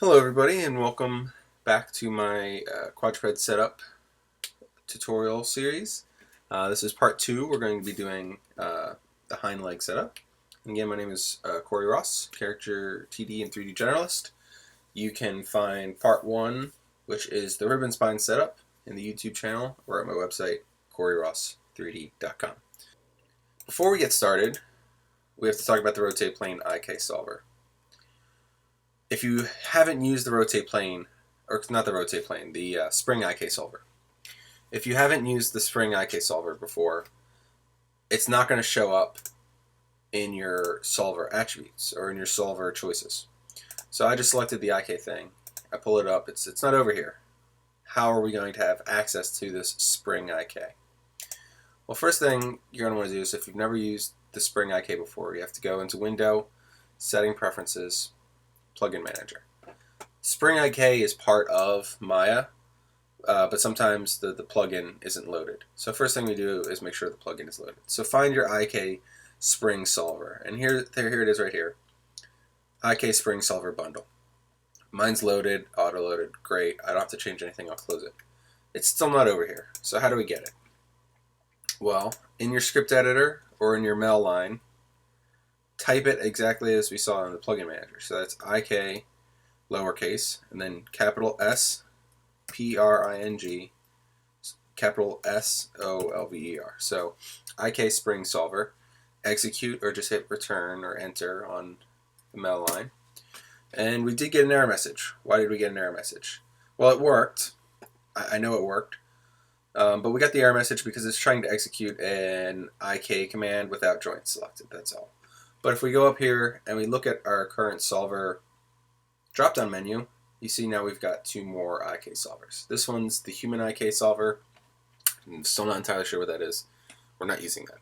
Hello everybody and welcome back to my quadruped setup tutorial series. This is part 2. We're going to be doing the hind leg setup. And again, my name is Corey Ross, character TD and 3D generalist. You can find part 1, which is the ribbon spine setup, in the YouTube channel or at my website, CoreyRoss3D.com. Before we get started, we have to talk about the rotate plane IK solver. If you haven't used the rotate plane, or not the rotate plane, the spring IK solver. If you haven't used the spring IK solver before, it's not going to show up in your solver attributes or in your solver choices. So I just selected the IK thing. I pull it up. It's not over here. How are we going to have access to this spring IK? Well, first thing you're going to want to do is if you've never used the spring IK before, you have to go into Window, Setting Preferences, Plugin Manager. Spring IK is part of Maya, but sometimes the plugin isn't loaded. So first thing we do is make sure the plugin is loaded. So find your IK Spring Solver, and here it is right here. IK Spring Solver Bundle. Mine's loaded, auto-loaded, great. I don't have to change anything, I'll close it. It's still not over here, so how do we get it? Well, in your script editor or in your mail line, type it exactly as we saw in the plugin manager. So that's IK lowercase, and then capital S P-R-I-N-G, capital S-O-L-V-E-R. So IK Spring Solver, execute or just hit return or enter on the mail line. And we did get an error message. Why did we get an error message? Well, it worked. I know it worked. But we got the error message because it's trying to execute an IK command without joint selected, that's all. But if we go up here and we look at our current solver drop-down menu, you see now we've got 2 more IK solvers. This one's the human IK solver. I'm still not entirely sure what that is. We're not using that.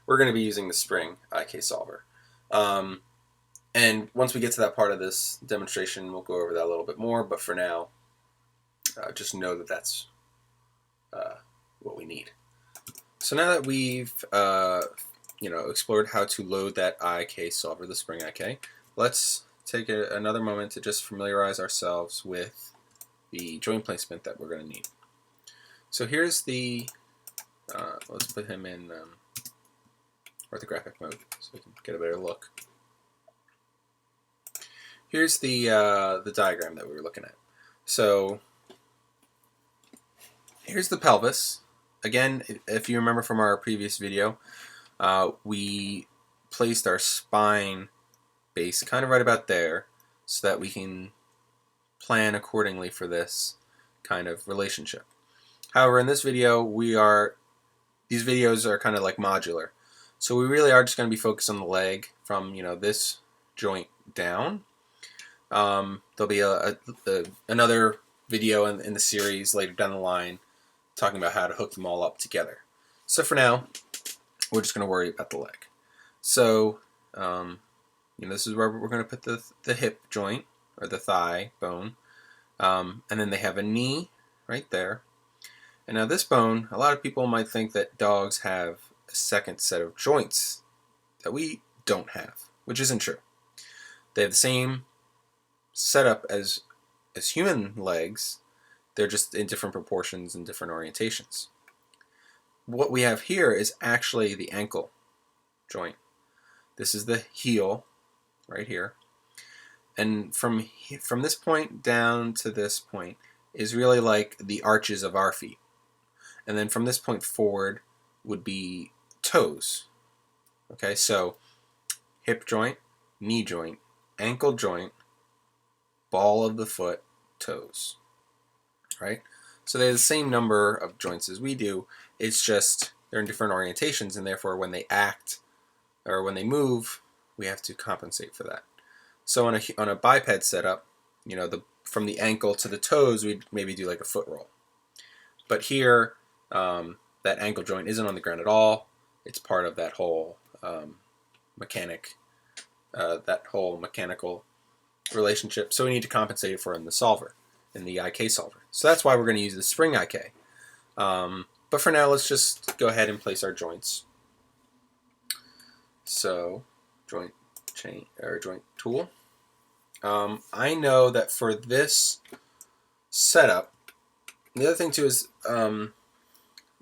We're going to be using the spring IK solver. And once we get to that part of this demonstration, we'll go over that a little bit more. But for now, just know that that's what we need. So now that we've explored how to load that IK solver, the spring IK, let's take another moment to just familiarize ourselves with the joint placement that we're going to need. So here's the, let's put him in orthographic mode so we can get a better look. Here's the diagram that we were looking at. So here's the pelvis. Again, if you remember from our previous video, we placed our spine base kind of right about there so that we can plan accordingly for this kind of relationship. However, in this video, these videos are kind of like modular. So we really are just going to be focused on the leg from this joint down. There'll be another video in the series later down the line talking about how to hook them all up together. So for now, we're just going to worry about the leg. So this is where we're going to put the hip joint or the thigh bone, and then they have a knee right there. And now this bone, a lot of people might think that dogs have a second set of joints that we don't have, which isn't true. They have the same setup as human legs. They're just in different proportions and different orientations. What we have here is actually the ankle joint. This is the heel right here. And from this point down to this point is really like the arches of our feet. And then from this point forward would be toes. Okay, so hip joint, knee joint, ankle joint, ball of the foot, toes. Right? So they have the same number of joints as we do. It's just they're in different orientations, and therefore when they act or when they move, we have to compensate for that. So on a biped setup, from the ankle to the toes, we'd maybe do like a foot roll. But here, that ankle joint isn't on the ground at all. It's part of that whole mechanical relationship. So we need to compensate for it in the solver, in the IK solver. So that's why we're going to use the spring IK. But for now, let's just go ahead and place our joints. So joint tool. I know that for this setup, the other thing too is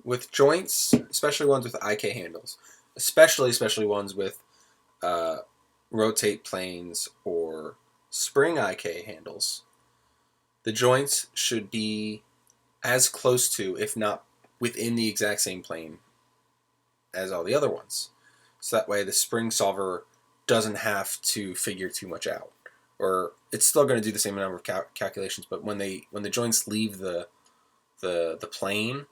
with joints, especially ones with IK handles, especially ones with uh, rotate planes or spring IK handles, the joints should be as close to, if not within the exact same plane as all the other ones. So that way the spring solver doesn't have to figure too much out. Or it's still going to do the same number of calculations, but when the joints leave the plane,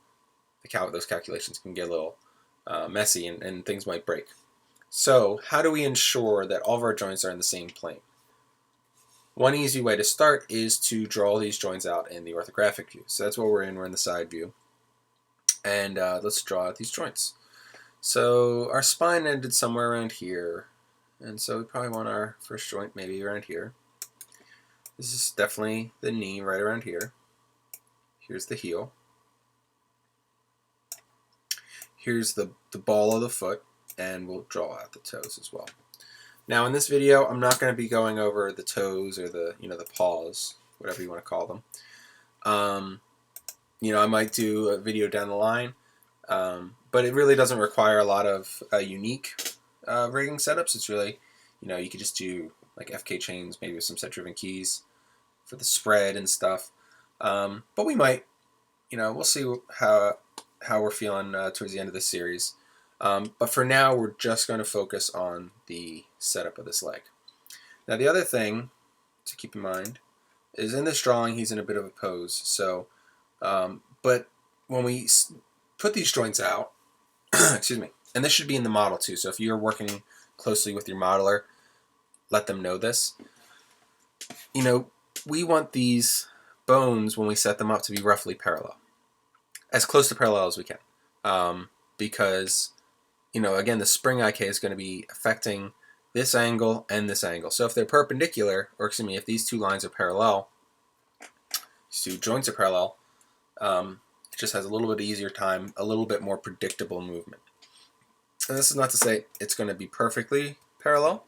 those calculations can get a little messy and things might break. So how do we ensure that all of our joints are in the same plane? One easy way to start is to draw these joints out in the orthographic view. So that's what we're in. We're in the side view. And let's draw out these joints. So our spine ended somewhere around here. And so we probably want our first joint maybe around here. This is definitely the knee right around here. Here's the heel. Here's the ball of the foot. And we'll draw out the toes as well. Now in this video, I'm not going to be going over the toes or the paws, whatever you want to call them. I might do a video down the line, but it really doesn't require a lot of unique rigging setups. It's really, you could just do like FK chains, maybe with some set-driven keys for the spread and stuff. But we might, we'll see how we're feeling towards the end of this series. But for now, we're just going to focus on the setup of this leg. Now, the other thing to keep in mind is in this drawing, he's in a bit of a pose. So, but when we put these joints out, excuse me, and this should be in the model too. So if you're working closely with your modeler, let them know this. We want these bones, when we set them up, to be roughly parallel. As close to parallel as we can. Because again, the spring IK is going to be affecting this angle and this angle. So if they're perpendicular, or excuse me, if these two lines are parallel, these two joints are parallel, it just has a little bit easier time, a little bit more predictable movement. And this is not to say it's going to be perfectly parallel,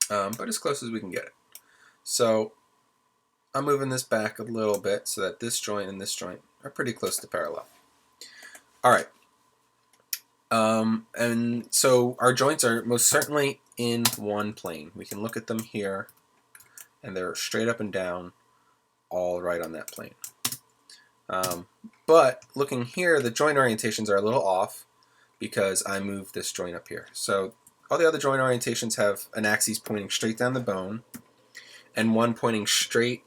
but as close as we can get it. So I'm moving this back a little bit so that this joint and this joint are pretty close to parallel. All right. And so our joints are most certainly in one plane. We can look at them here, and they're straight up and down, all right on that plane. But looking here, the joint orientations are a little off because I moved this joint up here. So all the other joint orientations have an axis pointing straight down the bone, and one pointing straight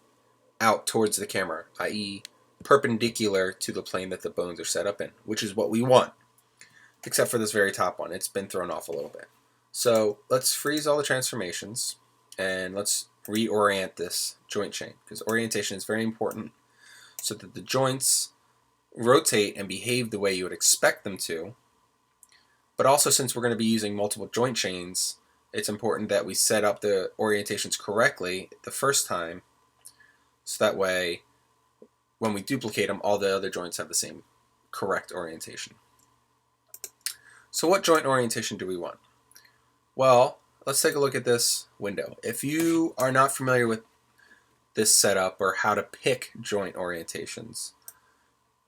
out towards the camera, i.e. perpendicular to the plane that the bones are set up in, which is what we want. Except for this very top one. It's been thrown off a little bit. So let's freeze all the transformations and let's reorient this joint chain, because orientation is very important so that the joints rotate and behave the way you would expect them to. But also, since we're going to be using multiple joint chains, it's important that we set up the orientations correctly the first time, so that way when we duplicate them, all the other joints have the same correct orientation. So what joint orientation do we want? Well, let's take a look at this window. If you are not familiar with this setup or how to pick joint orientations,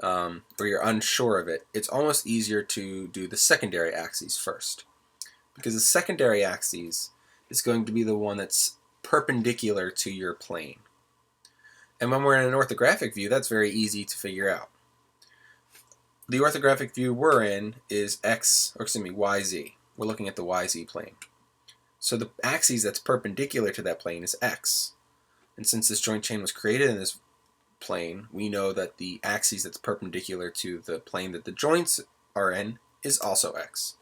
or you're unsure of it, it's almost easier to do the secondary axis first. Because the secondary axis is going to be the one that's perpendicular to your plane. And when we're in an orthographic view, that's very easy to figure out. The orthographic view we're in is YZ. We're looking at the YZ plane. So the axis that's perpendicular to that plane is X. And since this joint chain was created in this plane, we know that the axis that's perpendicular to the plane that the joints are in is also X.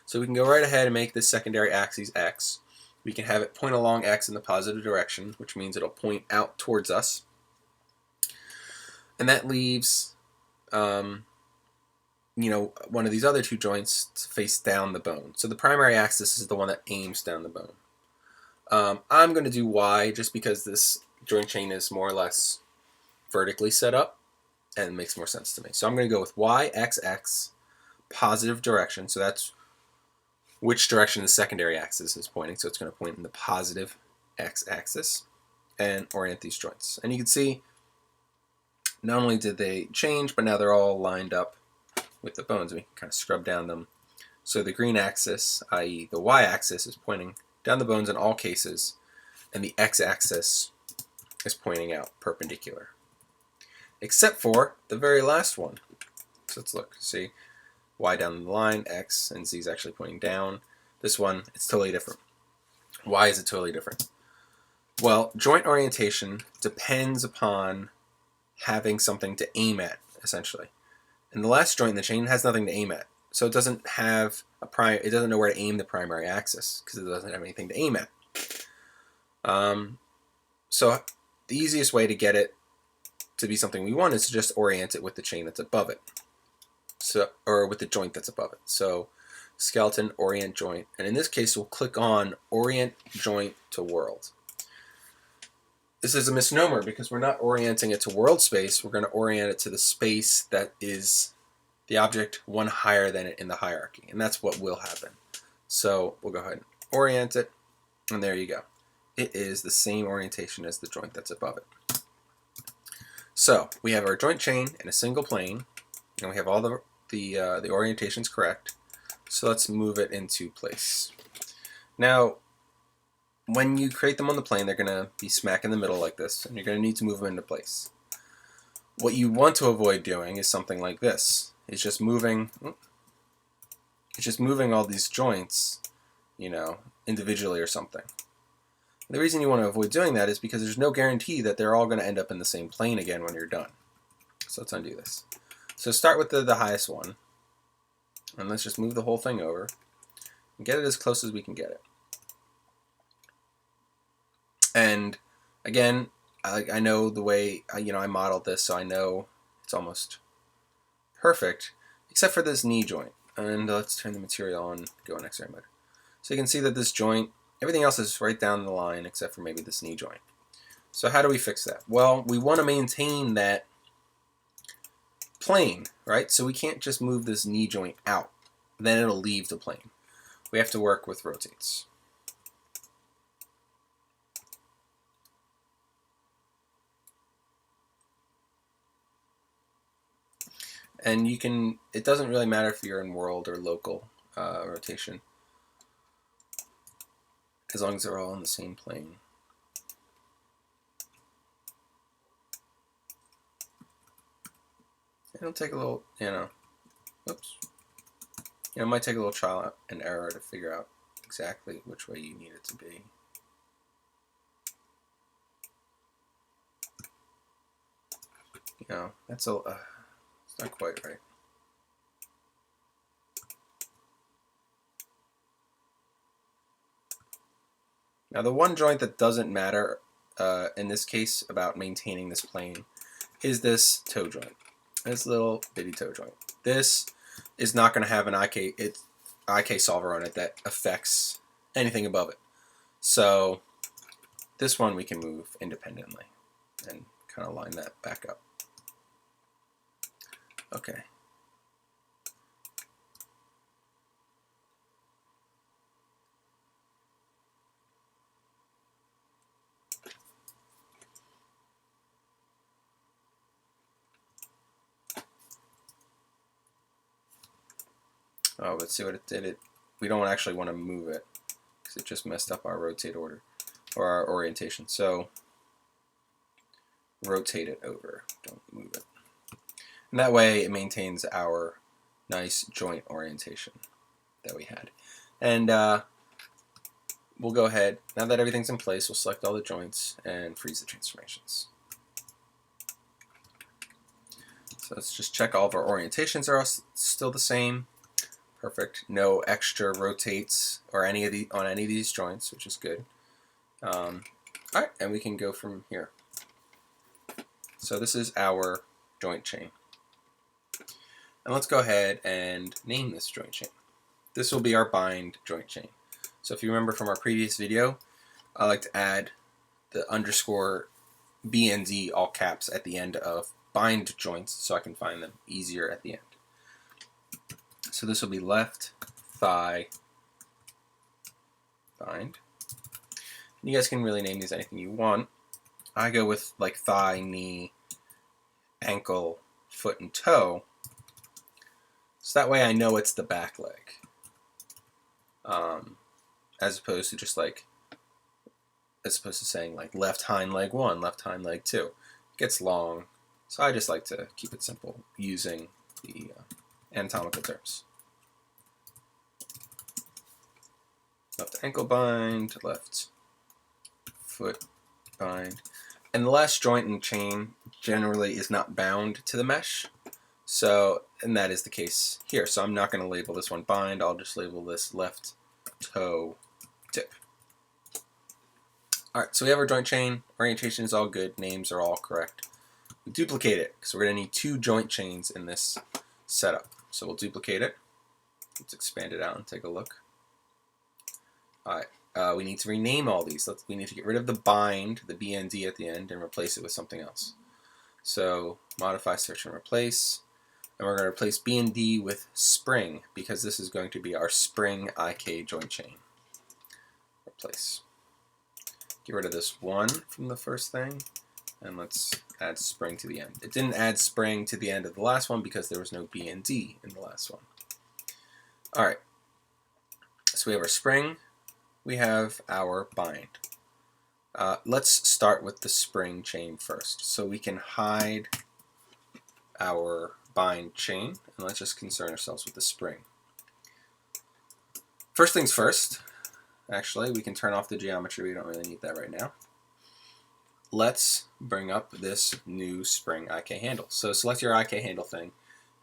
So we can go right ahead and make this secondary axis X. We can have it point along X in the positive direction, which means it'll point out towards us. And that leaves one of these other two joints to face down the bone. So the primary axis is the one that aims down the bone. I'm going to do Y just because this joint chain is more or less vertically set up and it makes more sense to me. So I'm going to go with Y, X, X, positive direction. So that's which direction the secondary axis is pointing. So it's going to point in the positive x-axis and orient these joints. And you can see not only did they change, but now they're all lined up with the bones. We can kind of scrub down them. So the green axis, i.e. the y-axis, is pointing down the bones in all cases, and the x-axis is pointing out perpendicular. Except for the very last one. So let's look. See, y down the line, x, and z is actually pointing down. This one, it's totally different. Why is it totally different? Well, joint orientation depends upon having something to aim at, essentially. And the last joint in the chain has nothing to aim at. So it doesn't have it doesn't know where to aim the primary axis because it doesn't have anything to aim at. So the easiest way to get it to be something we want is to just orient it with the chain that's above it. So, or with the joint that's above it. So skeleton, orient joint. And in this case, we'll click on orient joint to world. This is a misnomer because we're not orienting it to world space. We're going to orient it to the space that is the object one higher than it in the hierarchy. And that's what will happen. So we'll go ahead and orient it. And there you go. It is the same orientation as the joint that's above it. So we have our joint chain in a single plane. And we have all the orientations correct. So let's move it into place. Now, when you create them on the plane, they're going to be smack in the middle like this, and you're going to need to move them into place. What you want to avoid doing is something like this. It's just moving all these joints, individually or something. And the reason you want to avoid doing that is because there's no guarantee that they're all going to end up in the same plane again when you're done. So let's undo this. So start with the highest one, and let's just move the whole thing over and get it as close as we can get it. And again, I know the way I modeled this, so I know it's almost perfect, except for this knee joint. And let's turn the material on, go on X-ray mode. So you can see that this joint, everything else is right down the line except for maybe this knee joint. So how do we fix that? Well, we want to maintain that plane, right? So we can't just move this knee joint out. Then it'll leave the plane. We have to work with rotates. And it doesn't really matter if you're in world or local rotation, as long as they're all on the same plane. It'll take a little, oops. It might take a little trial and error to figure out exactly which way you need it to be. That's it's not quite right. Now the one joint that doesn't matter in this case about maintaining this plane is this toe joint. This little bitty toe joint. This is not going to have an IK solver on it that affects anything above it. So this one we can move independently and kind of line that back up. Okay. Oh, let's see what it did. We don't actually want to move it because it just messed up our rotate order or our orientation. So rotate it over, don't move it. And that way it maintains our nice joint orientation that we had. And we'll go ahead, now that everything's in place, we'll select all the joints and freeze the transformations. So let's just check all of our orientations are still the same. Perfect. No extra rotates or on any of these joints, which is good. All right, and we can go from here. So this is our joint chain. And let's go ahead and name this joint chain. This will be our bind joint chain. So if you remember from our previous video, I like to add the underscore BND all caps at the end of bind joints so I can find them easier at the end. So this will be left thigh bind. You guys can really name these anything you want. I go with like thigh, knee, ankle, foot, and toe. So that way I know it's the back leg. As opposed to just like, as opposed to saying like left hind leg 1, left hind leg 2. It gets long. So I just like to keep it simple using the anatomical terms. Left ankle bind, left foot bind. And the last joint in the chain generally is not bound to the mesh. So, and that is the case here. So I'm not going to label this one bind. I'll just label this left toe tip. All right, so we have our joint chain. Orientation is all good. Names are all correct. We duplicate it because we're going to need 2 joint chains in this setup. So we'll duplicate it. Let's expand it out and take a look. All right, we need to rename all these. We need to get rid of the bind, the BND at the end, and replace it with something else. So modify, search, and replace. And we're going to replace BND with spring because this is going to be our spring IK joint chain. Replace. Get rid of this 1 from the first thing, and let's add spring to the end. It didn't add spring to the end of the last one because there was no BND in the last one. All right, so we have our spring. We have our bind. Let's start with the spring chain first. So we can hide our bind chain, and let's just concern ourselves with the spring. First things first, actually, we can turn off the geometry. We don't really need that right now. Let's bring up this new spring IK handle. So select your IK handle thing,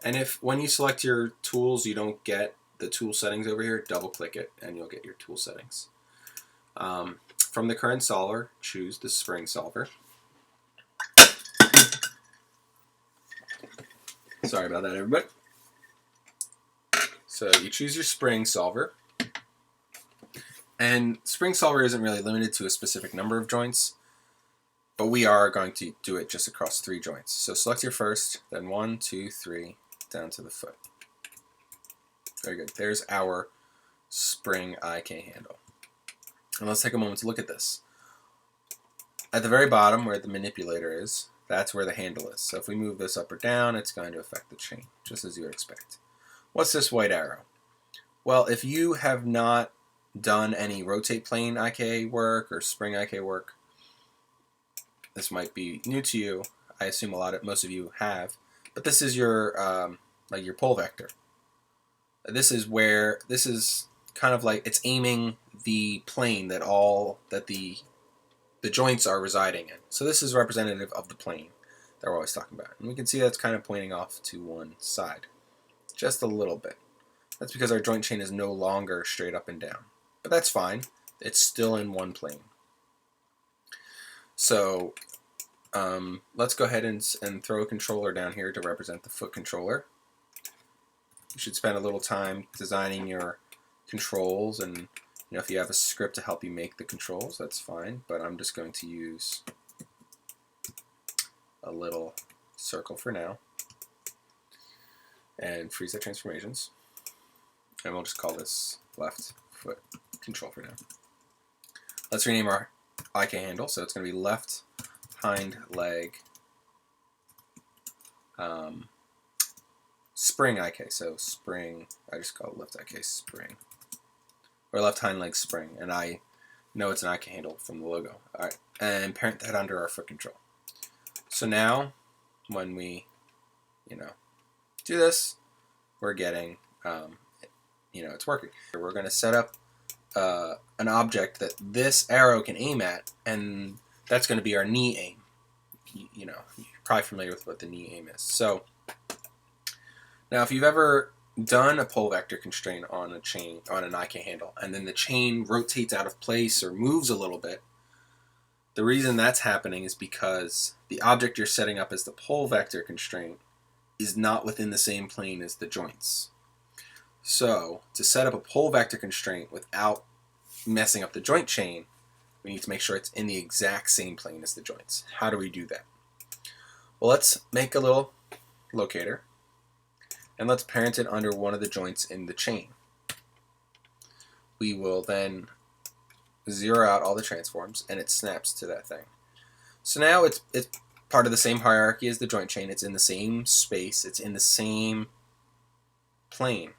and if when you select your tools you don't get the tool settings over here, double click it and you'll get your tool settings. From the current solver, choose the spring solver. Sorry about that, everybody. So you choose your spring solver, and spring solver isn't really limited to a specific number of joints, but we are going to do it just across 3 joints. So select your first, then 1, 2, 3, down to the foot. Very good. There's our spring IK handle. And let's take a moment to look at this. At the very bottom where the manipulator is, that's where the handle is. So if we move this up or down, it's going to affect the chain, just as you would expect. What's this white arrow? Well, if you have not done any rotate plane IK work or spring IK work, this might be new to you. I assume most of you have. But this is your like your pole vector. This is kind of like it's aiming the plane that the joints are residing in. So this is representative of the plane that we're always talking about. And we can see that's kind of pointing off to one side. Just a little bit. That's because our joint chain is no longer straight up and down. But that's fine. It's still in one plane. So let's go ahead and throw a controller down here to represent the foot controller. You should spend a little time designing your controls, and if you have a script to help you make the controls, that's fine, but I'm just going to use a little circle for now and freeze that transformations, and we'll just call this left foot control for now. Let's rename our IK handle, so it's going to be left hind leg spring IK, so spring, I just call it left IK spring, or left hind leg spring, and I know it's an IK handle from the logo. Alright, and parent that under our foot control. So now, when we, do this, we're getting, it's working. We're going to set up an object that this arrow can aim at, and that's going to be our knee aim. You're probably familiar with what the knee aim is. So now if you've ever done a pole vector constraint on an IK handle, and then the chain rotates out of place or moves a little bit, the reason that's happening is because the object you're setting up as the pole vector constraint is not within the same plane as the joints. So to set up a pole vector constraint without messing up the joint chain, we need to make sure it's in the exact same plane as the joints. How do we do that? Well, let's make a little locator, and let's parent it under one of the joints in the chain. We will then zero out all the transforms, and it snaps to that thing. So now it's part of the same hierarchy as the joint chain. It's in the same space. It's in the same plane,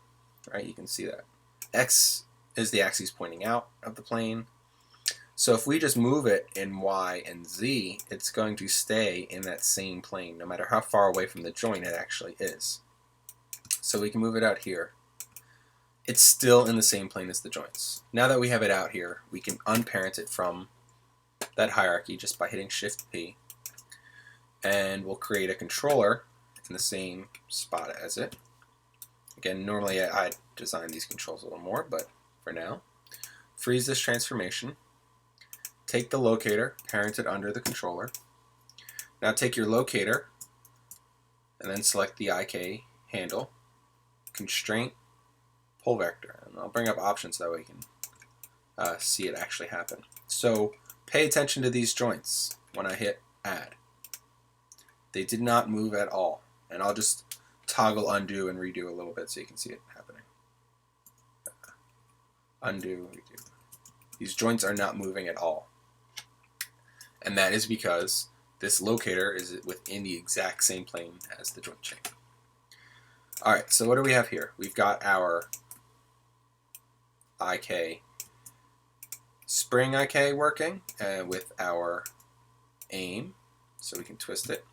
right? You can see that. X is the axis pointing out of the plane. So if we just move it in Y and Z, it's going to stay in that same plane, no matter how far away from the joint it actually is. So we can move it out here. It's still in the same plane as the joints. Now that we have it out here, we can unparent it from that hierarchy just by hitting Shift P. And we'll create a controller in the same spot as it. Again, normally I'd design these controls a little more, but for now, freeze this transformation. Take the locator, parent it under the controller. Now take your locator and then select the IK handle, constraint, pull vector. And I'll bring up options so that way we can see it actually happen. So pay attention to these joints when I hit add. They did not move at all. And I'll just toggle undo and redo a little bit so you can see it happening. Undo, redo. These joints are not moving at all. And that is because this locator is within the exact same plane as the joint chain. Alright, so what do we have here? We've got our IK, spring IK working with our aim, so we can twist it.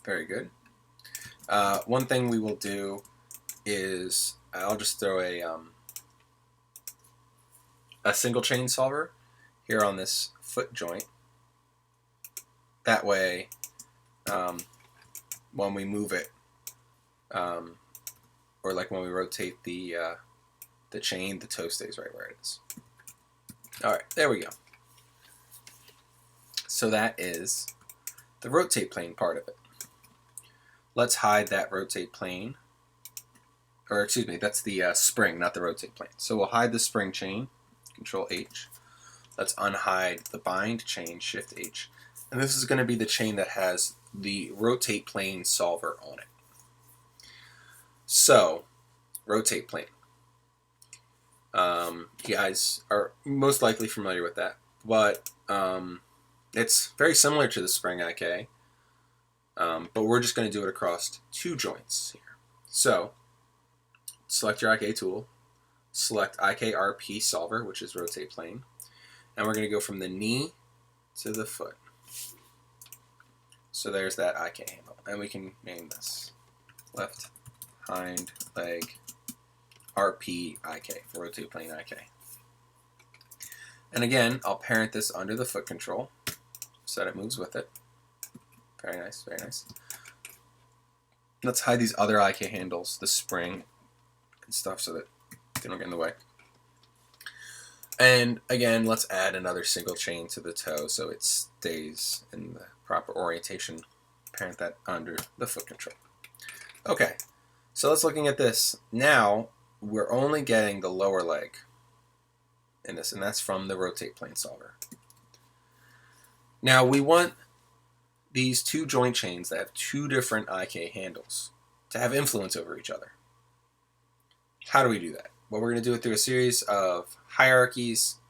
Very good. One thing we will do is I'll just throw a single chain solver here on this foot joint. That way, when we move it, or like when we rotate the chain, the toe stays right where it is. All right, there we go. So that is the rotate plane part of it. Let's hide that rotate plane, or excuse me, that's the spring, not the rotate plane. So we'll hide the spring chain, Control H. Let's unhide the bind chain, Shift H. And this is going to be the chain that has the rotate plane solver on it. So, rotate plane. You guys are most likely familiar with that, but it's very similar to the spring IK, but we're just going to do it across two joints here. So, select your IK tool, select IKRP solver, which is rotate plane, and we're going to go from the knee to the foot. So there's that IK handle, and we can name this left hind leg RP IK for rotate plane IK. And again, I'll parent this under the foot control so that it moves with it. Very nice, very nice. Let's hide these other IK handles, the spring and stuff, so that they don't get in the way. And again, let's add another single chain to the toe so it stays in the proper orientation. Parent that under the foot control. Okay, so let's looking at this. Now, we're only getting the lower leg in this, and that's from the rotate plane solver. Now, we want these two joint chains that have two different IK handles to have influence over each other. How do we do that? Well, we're going to do it through a series of hierarchies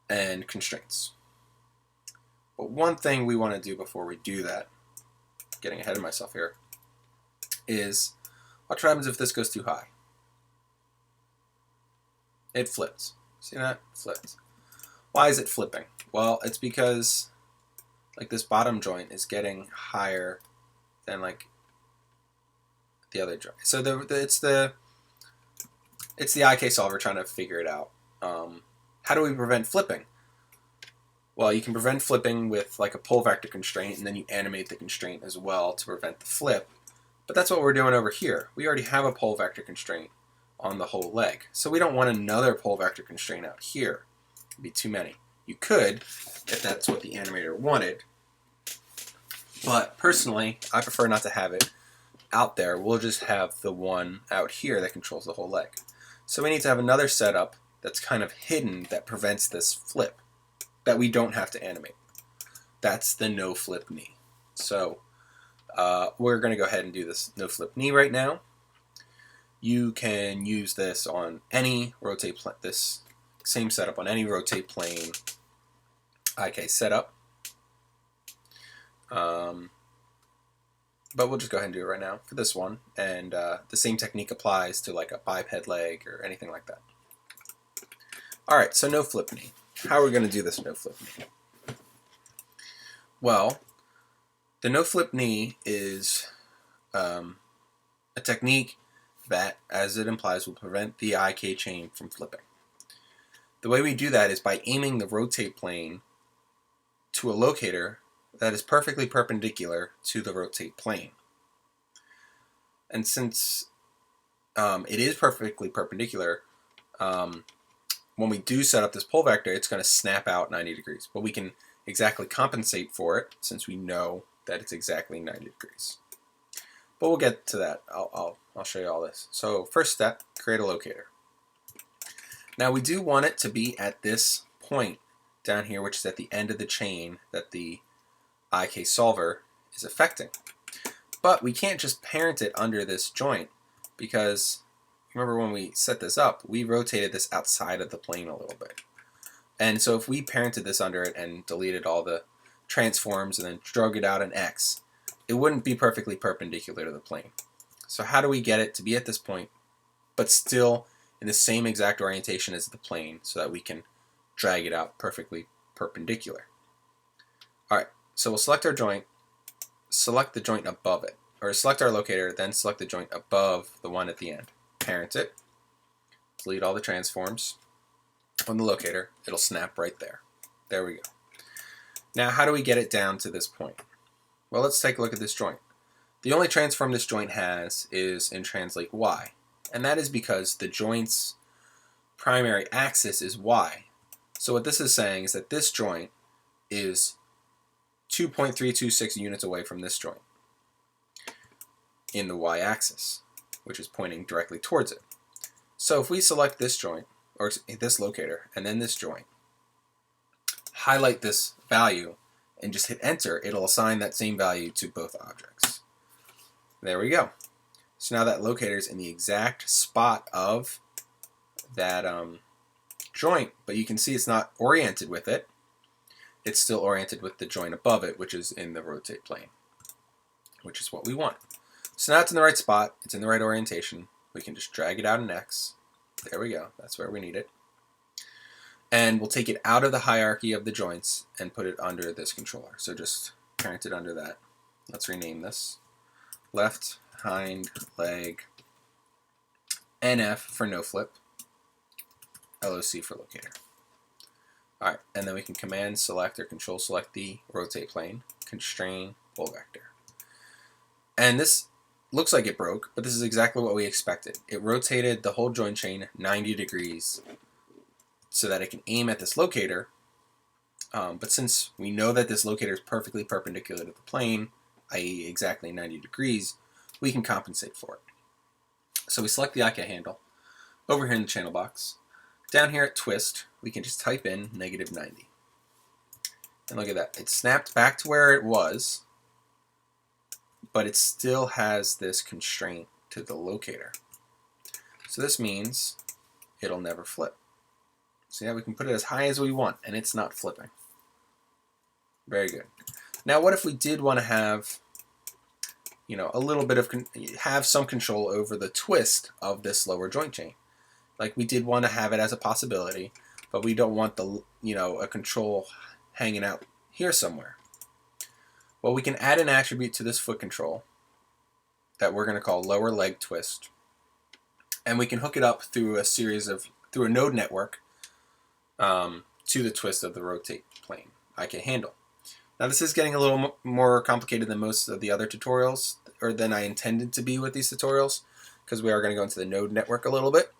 and constraints. But one thing we want to do before we do that, getting ahead of myself here, is what happens if this goes too high? It flips. See that? It flips. Why is it flipping? Well, it's because like this bottom joint is getting higher than like the other joint. So it's the IK solver trying to figure it out. How do we prevent flipping? Well, you can prevent flipping with like a pull vector constraint, and then you animate the constraint as well to prevent the flip. But that's what we're doing over here. We already have a pull vector constraint on the whole leg. So we don't want another pull vector constraint out here. It'd be too many. You could, if that's what the animator wanted. But personally, I prefer not to have it out there. We'll just have the one out here that controls the whole leg. So we need to have another setup that's kind of hidden that prevents this flip that we don't have to animate. That's the no flip knee. So we're going to go ahead and do this no flip knee right now. You can use this on any rotate this same setup on any rotate plane IK setup. But we'll just go ahead and do it right now for this one. And the same technique applies to like a biped leg or anything like that. All right, so no flip knee. How are we going to do this no flip knee? Well, the no flip knee is a technique that, as it implies, will prevent the IK chain from flipping. The way we do that is by aiming the rotate plane to a locator that is perfectly perpendicular to the rotate plane. And since it is perfectly perpendicular, when we do set up this pole vector, it's going to snap out 90 degrees. But we can exactly compensate for it since we know that it's exactly 90 degrees. But we'll get to that. I'll show you all this. So first step, create a locator. Now we do want it to be at this point down here, which is at the end of the chain that the IK solver is affecting. But we can't just parent it under this joint because remember when we set this up, we rotated this outside of the plane a little bit. And so if we parented this under it and deleted all the transforms and then drug it out in X, it wouldn't be perfectly perpendicular to the plane. So how do we get it to be at this point, but still in the same exact orientation as the plane so that we can drag it out perfectly perpendicular? All right, so we'll select our joint, select the joint above it, or select our locator, then select the joint above the one at the end. Parent it, delete all the transforms on the locator, it'll snap right there. There we go. Now how do we get it down to this point? Well, let's take a look at this joint. The only transform this joint has is in translate Y, and that is because the joint's primary axis is Y. So what this is saying is that this joint is 2.326 units away from this joint in the Y-axis, which is pointing directly towards it. So if we select this joint, or this locator, and then this joint, highlight this value, and just hit enter, it'll assign that same value to both objects. There we go. So now that locator is in the exact spot of that joint, but you can see it's not oriented with it. It's still oriented with the joint above it, which is in the rotate plane, which is what we want. So now it's in the right spot, it's in the right orientation. We can just drag it out in X. There we go, that's where we need it. And we'll take it out of the hierarchy of the joints and put it under this controller. So just parent it under that. Let's rename this. Left, hind, leg, NF for no flip, LOC for locator. Alright, and then we can command select or control select the rotate plane, constrain pole vector. And this looks like it broke, but this is exactly what we expected. It rotated the whole joint chain 90 degrees so that it can aim at this locator, but since we know that this locator is perfectly perpendicular to the plane, i.e. exactly 90 degrees, we can compensate for it. So we select the IK handle, over here in the channel box, down here at twist, we can just type in -90. And look at that, it snapped back to where it was, but it still has this constraint to the locator. So this means it'll never flip. So yeah, we can put it as high as we want, and it's not flipping. Very good. Now, what if we did want to have, a little bit of, have some control over the twist of this lower joint chain? Like we did want to have it as a possibility, but we don't want the, a control hanging out here somewhere. Well, we can add an attribute to this foot control that we're going to call lower leg twist, and we can hook it up through through a node network to the twist of the rotate plane IK handle. Now this is getting a little more complicated than most of the other tutorials, or than I intended to be with these tutorials, because we are going to go into the node network a little bit.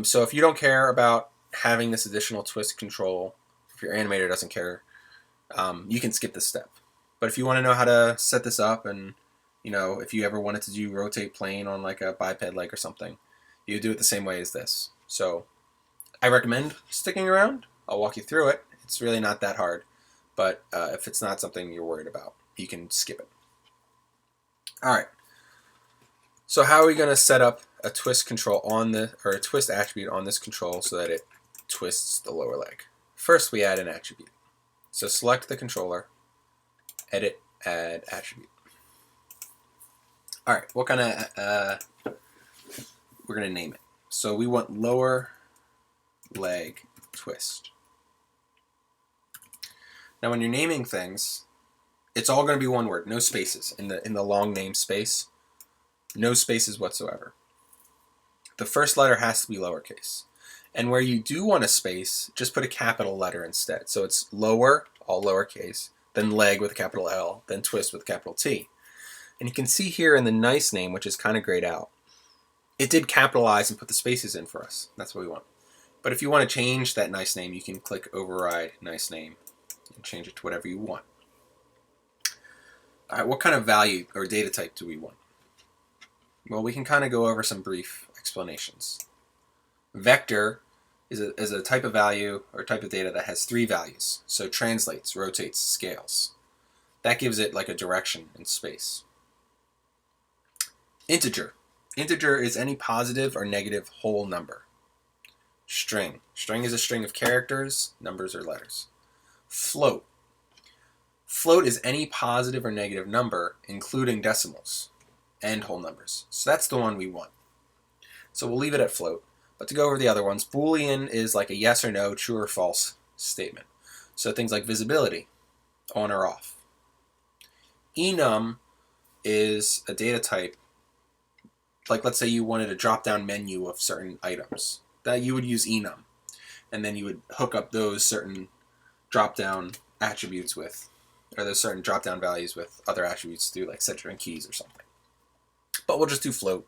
So if you don't care about having this additional twist control, if your animator doesn't care, you can skip this step. But if you want to know how to set this up, and if you ever wanted to do rotate plane on like a biped leg or something, you do it the same way as this. So I recommend sticking around. I'll walk you through it. It's really not that hard, but if it's not something you're worried about, you can skip it. All right. So how are we going to set up a twist control on a twist attribute on this control so that it twists the lower leg. First, we add an attribute. So select the controller, edit, add attribute. All right, what kind of, we're going to name it. So we want lower leg twist. Now when you're naming things, it's all going to be one word, no spaces in the long name space. No spaces whatsoever. The first letter has to be lowercase. And where you do want a space, just put a capital letter instead. So it's lower, all lowercase, then leg with a capital L, then twist with a capital T. And you can see here in the nice name, which is kind of grayed out, it did capitalize and put the spaces in for us. That's what we want. But if you want to change that nice name, you can click override nice name and change it to whatever you want. All right, what kind of value or data type do we want? Well, we can kind of go over some brief explanations. Vector is a type of value or type of data that has 3 values. So translates, rotates, scales. That gives it like a direction in space. Integer. Integer is any positive or negative whole number. String. String is a string of characters, numbers, or letters. Float. Float is any positive or negative number, including decimals and whole numbers. So that's the one we want. So we'll leave it at float. But to go over the other ones, Boolean is like a yes or no, true or false statement. So things like visibility, on or off. Enum is a data type, like let's say you wanted a drop-down menu of certain items, that you would use enum. And then you would hook up those certain drop-down attributes with, or those certain drop-down values with other attributes through like set-string keys or something. But we'll just do float.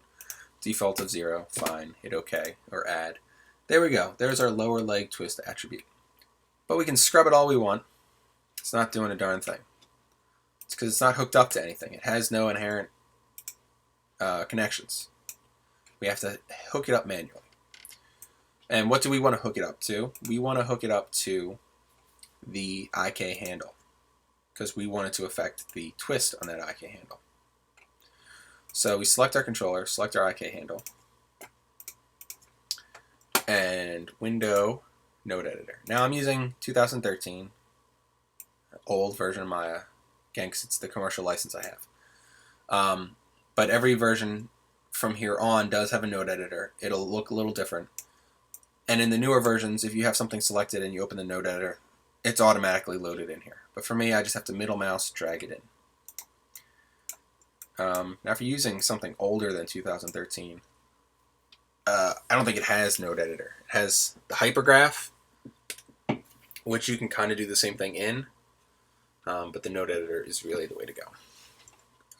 Default of 0, fine, hit OK, or add. There we go. There's our lower leg twist attribute. But we can scrub it all we want. It's not doing a darn thing. It's because it's not hooked up to anything. It has no inherent connections. We have to hook it up manually. And what do we want to hook it up to? We want to hook it up to the IK handle, because we want it to affect the twist on that IK handle. So we select our controller, select our IK handle, and window node editor. Now I'm using 2013, old version of Maya, again, because it's the commercial license I have. But every version from here on does have a node editor. It'll look a little different. And in the newer versions, if you have something selected and you open the node editor, it's automatically loaded in here. But for me, I just have to middle mouse, drag it in. Now if you're using something older than 2013, I don't think it has node editor. It has the hypergraph, which you can kind of do the same thing in, but the node editor is really the way to go.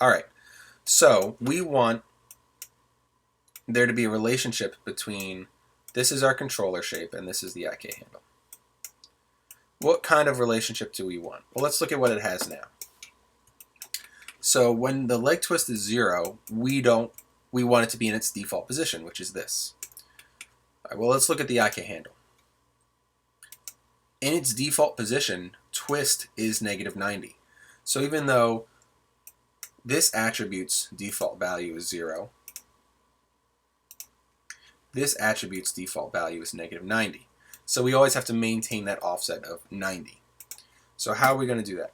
Alright, so we want there to be a relationship between this is our controller shape and this is the IK handle. What kind of relationship do we want? Well, let's look at what it has now. So when the leg twist is 0, we want it to be in its default position, which is this. All right, well, let's look at the IK handle. In its default position, twist is -90. So even though this attribute's default value is 0, this attribute's default value is -90. So we always have to maintain that offset of 90. So how are we going to do that?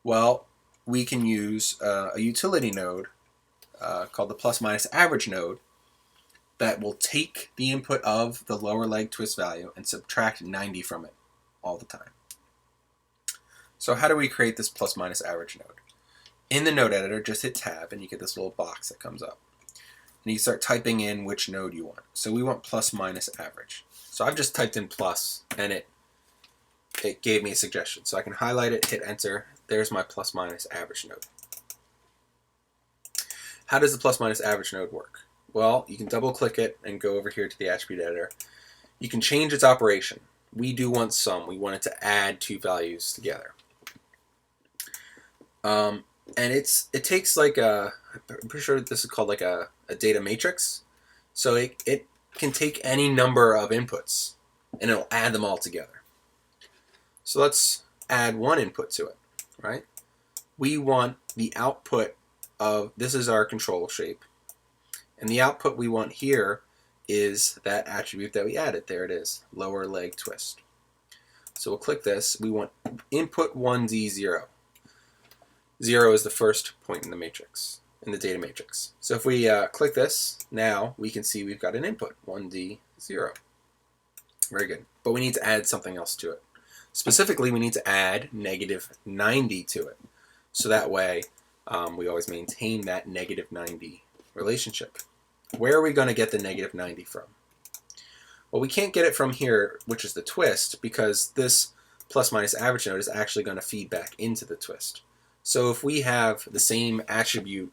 Well, we can use a utility node called the plus minus average node that will take the input of the lower leg twist value and subtract 90 from it all the time. So how do we create this plus minus average node? In the node editor, just hit tab and you get this little box that comes up. And you start typing in which node you want. So we want plus minus average. So I've just typed in plus and it gave me a suggestion. So I can highlight it, hit enter. There's my plus minus average node. How does the plus minus average node work? Well, you can double click it and go over here to the attribute editor. You can change its operation. We do want sum. We want it to add 2 values together. And it takes like I'm pretty sure this is called like a data matrix. So it can take any number of inputs and it'll add them all together. So let's add one input to it, right? We want the output of, this is our control shape, and the output we want here is that attribute that we added. There it is, lower leg twist. So we'll click this. We want input 1D 0. 0 is the first point in the matrix, in the data matrix. So if we click this, now we can see we've got an input, 1D 0. Very good. But we need to add something else to it. Specifically, we need to add negative 90 to it. So that way, we always maintain that negative 90 relationship. Where are we going to get the negative 90 from? Well, we can't get it from here, which is the twist, because this plus minus average node is actually going to feed back into the twist. So if we have the same attribute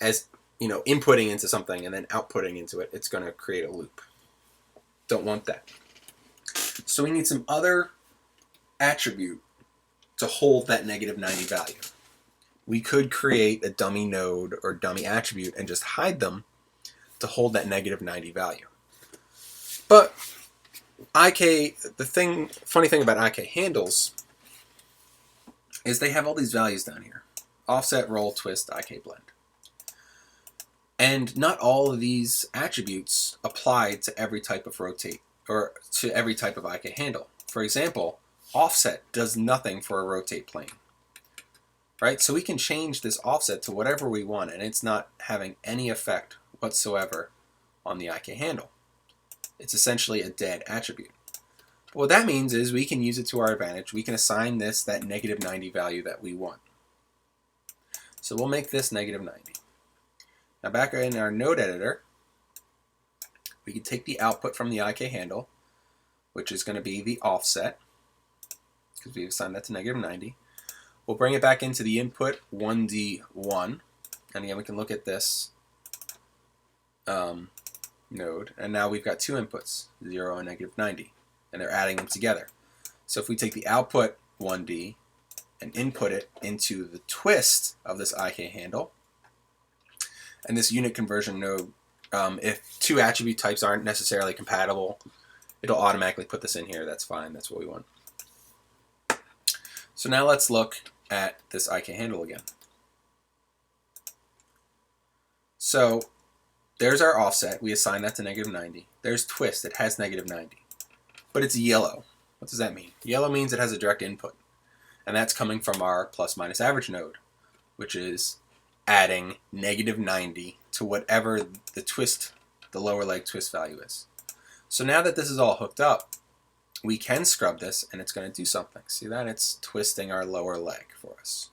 as, inputting into something and then outputting into it, it's going to create a loop. Don't want that. So we need some other attribute to hold that negative 90 value. We could create a dummy node or dummy attribute and just hide them to hold that negative 90 value. But funny thing about IK handles is they have all these values down here. Offset, roll, twist, IK blend. And not all of these attributes apply to every type of rotate or to every type of IK handle. For example, offset does nothing for a rotate plane. Right? So we can change this offset to whatever we want, and it's not having any effect whatsoever on the IK handle. It's essentially a dead attribute. But what that means is we can use it to our advantage. We can assign this that negative 90 value that we want. So we'll make this negative 90. Now back in our node editor, we can take the output from the IK handle, which is going to be the offset, because we've assigned that to negative 90. We'll bring it back into the input 1D1, and again we can look at this node, and now we've got two inputs, 0 and negative 90, and they're adding them together. So if we take the output 1D and input it into the twist of this IK handle, and this unit conversion node, if two attribute types aren't necessarily compatible, it'll automatically put this in here. That's fine. That's what we want. So now let's look at this IK handle again. So there's our offset. We assign that to negative 90. There's twist. It has negative 90. But it's yellow. What does that mean? Yellow means it has a direct input. And that's coming from our plus minus average node, which is adding negative 90 to whatever the twist, the lower leg twist value is. So now that this is all hooked up, we can scrub this and it's going to do something. See that? It's twisting our lower leg for us.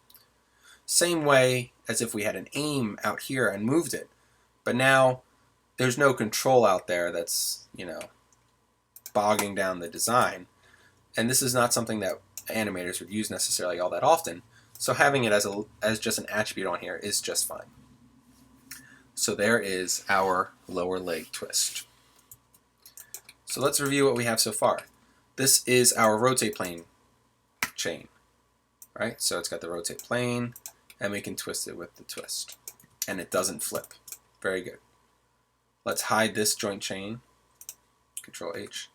Same way as if we had an aim out here and moved it. But now there's no control out there that's, bogging down the design. And this is not something that animators would use necessarily all that often. So having it as just an attribute on here is just fine. So there is our lower leg twist. So let's review what we have so far. This is our rotate plane chain, right? So it's got the rotate plane, and we can twist it with the twist. And it doesn't flip. Very good. Let's hide this joint chain. Control H.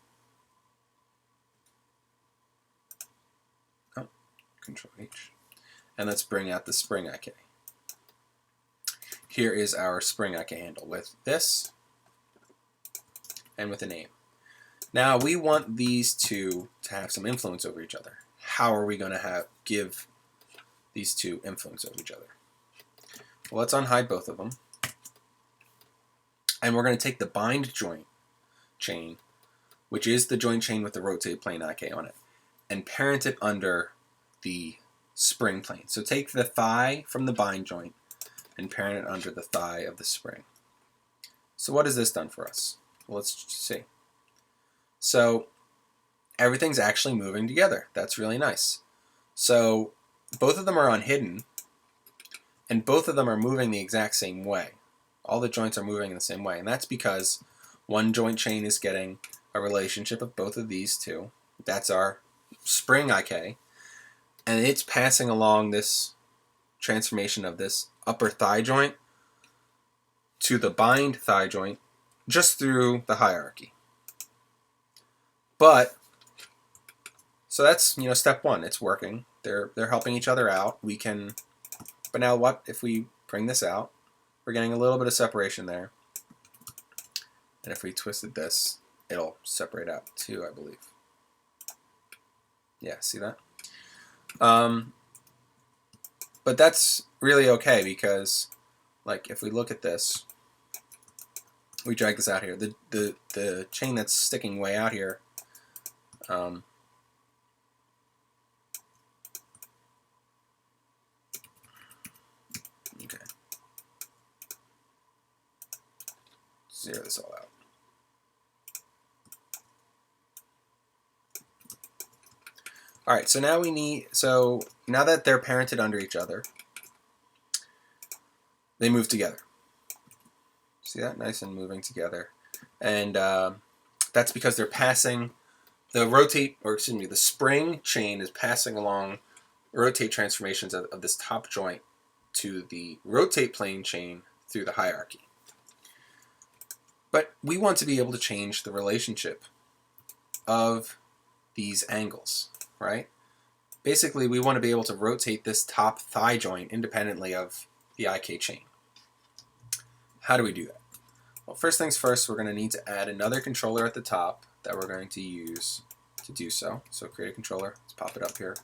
Oh, Control H. And let's bring out the spring IK. Here is our spring IK handle with this and with a name. Now we want these two to have some influence over each other. How are we going to give these two influence over each other? Well, let's unhide both of them. And we're going to take the bind joint chain, which is the joint chain with the rotate plane IK on it, and parent it under the spring plane. So take the thigh from the bind joint and parent it under the thigh of the spring. So what has this done for us? Well, let's see. So everything's actually moving together. That's really nice. So both of them are unhidden, and both of them are moving the exact same way. All the joints are moving in the same way, and that's because one joint chain is getting a relationship of both of these two. That's our spring IK, and it's passing along this transformation of this upper thigh joint to the bind thigh joint just through the hierarchy. But so that's step one. It's working. They're helping each other out. But now what if we bring this out? We're getting a little bit of separation there. And if we twisted this, it'll separate out too, I believe. Yeah, see that? But that's really okay because, like, if we look at this, we drag this out here. The chain that's sticking way out here, okay. Zero this all out. All right, so now now that they're parented under each other, they move together. See that? Nice and moving together. And that's because they're passing the spring chain is passing along rotate transformations of this top joint to the rotate plane chain through the hierarchy. But we want to be able to change the relationship of these angles, right? Basically, we want to be able to rotate this top thigh joint independently of the IK chain. How do we do that? Well, first things first, we're going to need to add another controller at the top that we're going to use to do so. So create a controller, let's pop it up here,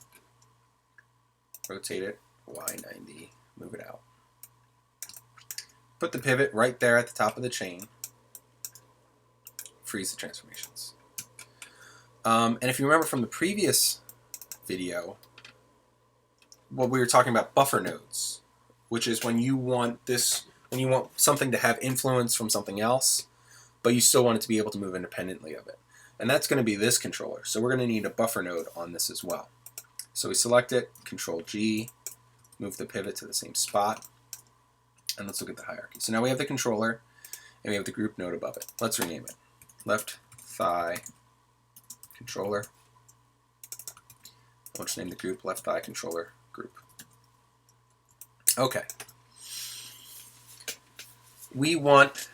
rotate it, Y90, move it out. Put the pivot right there at the top of the chain, freeze the transformations. And if you remember from the previous video, what we were talking about buffer nodes, which is when you want something to have influence from something else, but you still want it to be able to move independently of it. And that's going to be this controller. So we're going to need a buffer node on this as well. So we select it, Control G, move the pivot to the same spot, and let's look at the hierarchy. So now we have the controller, and we have the group node above it. Let's rename it. Left thigh controller. We'll just name the group left thigh controller group. Okay. We want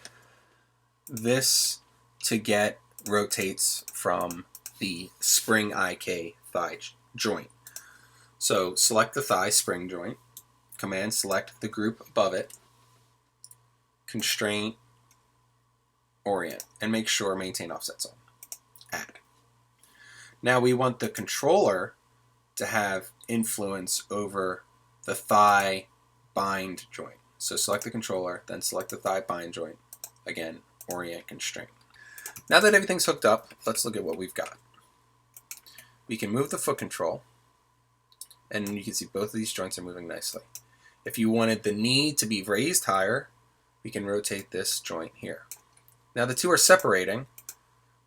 this to get rotates from the spring IK thigh joint. So select the thigh spring joint, Command select the group above it, constraint, orient, and make sure maintain offset zone. Add. Now we want the controller to have influence over the thigh bind joint. So select the controller, then select the thigh bind joint. Again, orient, constraint. Now that everything's hooked up, let's look at what we've got. We can move the foot control, and you can see both of these joints are moving nicely. If you wanted the knee to be raised higher, we can rotate this joint here. Now the two are separating,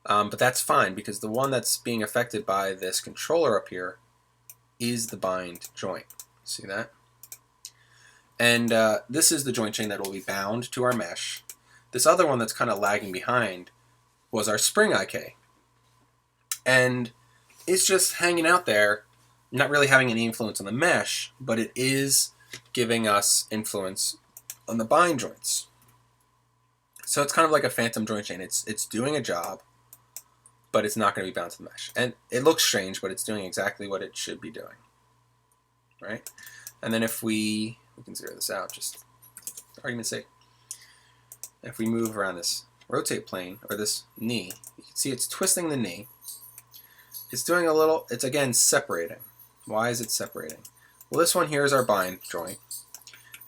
but that's fine because the one that's being affected by this controller up here is the bind joint. See that? And this is the joint chain that will be bound to our mesh. This other one that's kind of lagging behind was our spring IK. And it's just hanging out there, not really having any influence on the mesh, but it is giving us influence on the bind joints. So it's kind of like a phantom joint chain. It's doing a job, but it's not going to be bound to the mesh. And it looks strange, but it's doing exactly what it should be doing. Right? And then if we can zero this out, just for argument's sake. If we move around this rotate plane, or this knee, you can see it's twisting the knee. It's doing a little, it's again separating. Why is it separating? Well, this one here is our bind joint,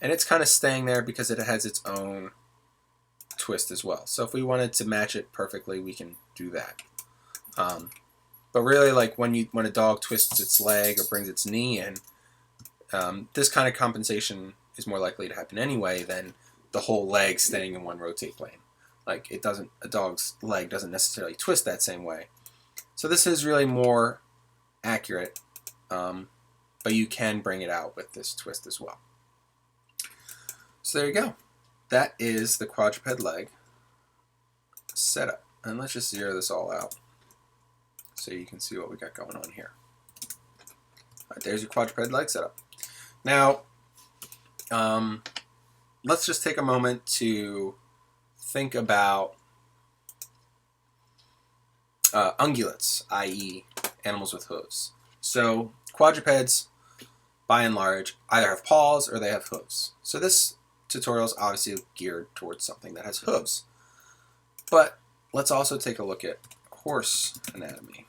and it's kind of staying there because it has its own twist as well. So if we wanted to match it perfectly, we can do that. But really, like when a dog twists its leg or brings its knee in, this kind of compensation is more likely to happen anyway than the whole leg staying in one rotate plane. Like a dog's leg doesn't necessarily twist that same way. So this is really more accurate, but you can bring it out with this twist as well. So there you go. That is the quadruped leg setup. And let's just zero this all out so you can see what we got going on here. All right, there's your quadruped leg setup. Now, let's just take a moment to think about ungulates, i.e. animals with hooves. So quadrupeds, by and large, either have paws or they have hooves. So this tutorial is obviously geared towards something that has hooves. But let's also take a look at horse anatomy.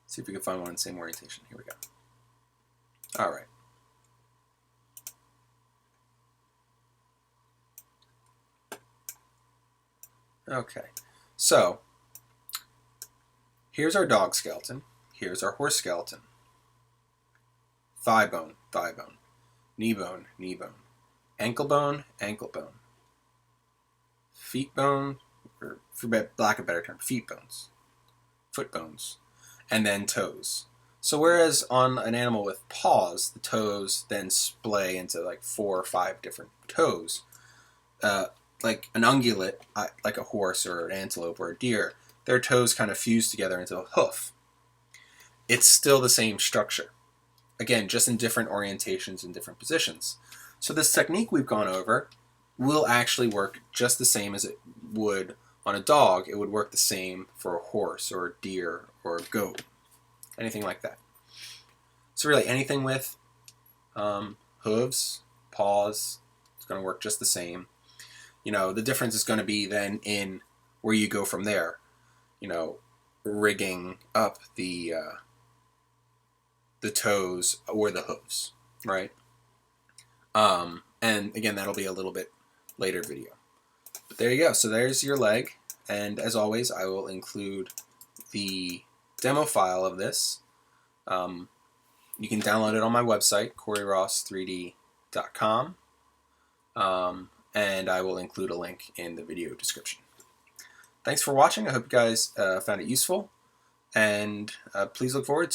See if we can find one in the same orientation. Here we go. All right. Okay, so here's our dog skeleton. Here's our horse skeleton. Thigh bone, knee bone, ankle bone, feet bone, or for lack of a better term, feet bones, foot bones, and then toes. So whereas on an animal with paws, the toes then splay into like 4 or 5 different toes, like an ungulate, like a horse or an antelope or a deer, their toes kind of fuse together into a hoof. It's still the same structure. Again, just in different orientations and different positions. So this technique we've gone over will actually work just the same as it would on a dog. It would work the same for a horse or a deer or a goat, anything like that. So really anything with hooves, paws, it's going to work just the same. You know, the difference is going to be then in where you go from there. You know, rigging up the toes or the hooves, right? And again, that'll be a little bit later video. But there you go. So there's your leg. And as always, I will include the demo file of this. You can download it on my website, CoreyRoss3D.com. And I will include a link in the video description. Thanks for watching. I hope you guys found it useful. And please look forward